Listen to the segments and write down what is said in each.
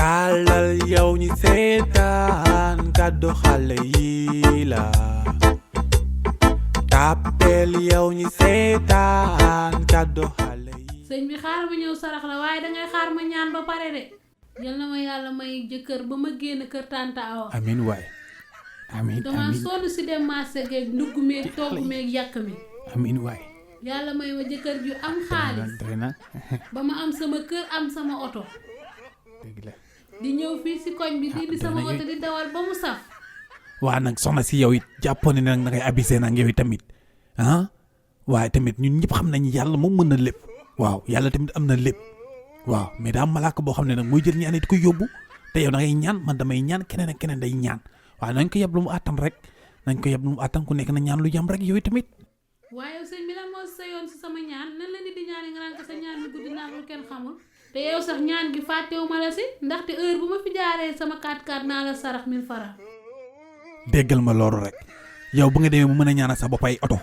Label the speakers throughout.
Speaker 1: tàllal yow ñi seetaan kàddu xale yi la tàppeel yow ñi seetaan kàddu xale yi.
Speaker 2: sëñ bi xaar ma ñëw sarax la waaye dangay xaar ma ñaan ba pare de. yal na ma yàlla may jëkkër ba ma génn kër tante Awa.
Speaker 1: amiin waay amiin
Speaker 2: dama sonn si dem marché geeg ndugg meeg togg meeg yàq mi.
Speaker 1: amiin waay.
Speaker 2: yàlla may ma jëkkër ju am xaalis ba ma am sama kër am sama oto.
Speaker 1: dëgg la.
Speaker 2: di ñëw fii si koñ bi di sama oto di dawal ba mu saf.
Speaker 1: waa nag soxna si yow it jàppoon ne nag da ngay abisee nag yow tamit waaye tamit ñun ñëpp xam nañu yàlla moom mën na lépp. waaw yàlla tamit am na lépp. waaw mais daa am malaaka boo xam ne nag mooy jël ñaan di ko yóbbu te yow da ngay ñaan man damay ñaan keneen ak keneen day ñaan waaw nañ ko yeb lu mu àttan rek nañ ko yeb lu mu àttan ku nekk na ñaan lu yam rek yow tamit.
Speaker 2: waaye sëñ bi lan moo sa yoon si sama ñaan nan la nit di ñaan nga naan ko sa ñaan bi guddi naa lu kenn xamul. te yow sax ñaan gi fàttewu ma la si ndaxte heure bu ma fi jaaree sama 4x4 naa la sarax 1000 francs.
Speaker 1: déggal ma loolu rek yow bu nga demee mu mën a ñaanal sa bopp ay oto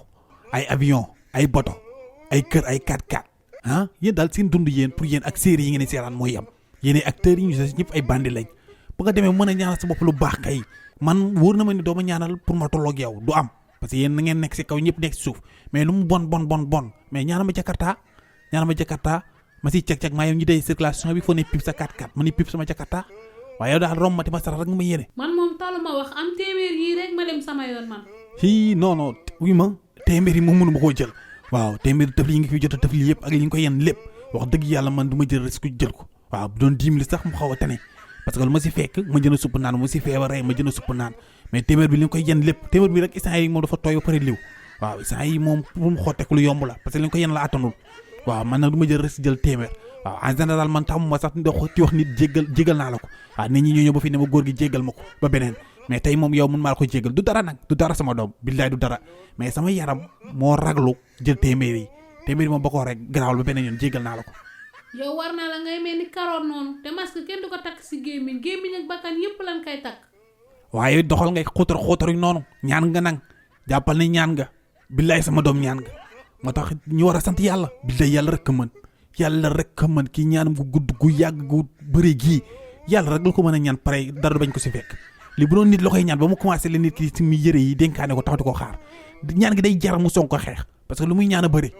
Speaker 1: ay avion ay boto ay kër ay 4x4 yéen daal seen dund yéen pour yéen ak série yi ngeen di seeraan mooy yam yéen ay acteurs yi ñu des ñëpp ay bandi lañ bu nga demee mu mën a ñaanal sa bopp lu baax kay man wóor na ma ni doo ma ñaanal pour ma tolloog yow du am parce que yéen na ngeen nekk si kaw ñëpp nekk si suuf mais lu mu bon mais ñaanal ma Jakarta ma siy ceg-ceg maa yow ñi day circulation bi foo ne pip sa 4x4 ma ni pip sama Jakarta waaye yow daal romb ma ti ma sarax rek nga ma yéene.
Speaker 2: man moom talu ma wax am téeméer yii rek ma dem sama yoon man.
Speaker 1: non wuy ma téeméer yi moom mënu ma koo jël waaw téeméer tëf yi nga fi jot a tëf li yëpp ak li nga ko yenn lépp wax dëgg yàlla man du ma jël risque jël ko waaw bu doon 10 000 sax mu xaw a tane parce que lu ma si fekk ma jënd supp naan ma si feebaree ma jënd supp naan mais téeméer bi li nga koy yenn lépp téeméer bi rek instant yi moom dafa tooy ba pare liw waaw instant yi moom pour mu xotteeku lu yomb la parce que li nga ko yenn la attanul waaw man nag du ma jël risque jël téeméer waaw en général man taxuma ma sax ci wax nit jéggal naa la ko waaw nit ñi ñoo ñëw ba fi ne ma góor gi jéggal ma ko ba beneen mais tey moom yow mun maa la ko jéggal du dara nag du dara sama doom billaay du dara mais sama yaram moo raglu jël téeméer yi moom ba ko rek garaawul ba beneen yoon jéggal naa la ko.
Speaker 2: yow war na la ngay mel ni karoot noonu te masque kenn du ko takk si gémmiñ ak bakkan yëpp lan koy takk.
Speaker 1: waaye doxal ngay xóotaru noonu ñaan nga nang jàppal ni ñaan nga billaay sama doom ñaan nga moo tax ñu war a sant yàlla billaay yàlla rek a mën kii ñaanam gu gudd gu yàgg gu bëri gii yàlla rek la ko mën a ñaan pare dara bañ ko si fekk li bu doon nit la koy ñaan ba mu commencé la nit ki si mi yëre yi dénkaane ko taxati ko xaar ñaan gi day jar mu sonk ko xeex parce que lu muy ñaan a bëri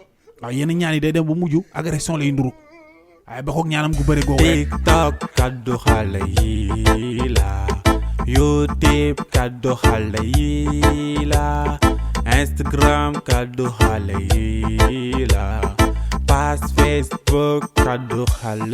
Speaker 1: waaw yenn ñaan yi day dem ba mujj agression lay nduru waaye ba xoog ñaanam gu bëri googu TikTok kaddu xale yi la YouTube kaddu xale yi la Instagram kaddu xale yi la page Facebook kaddu xale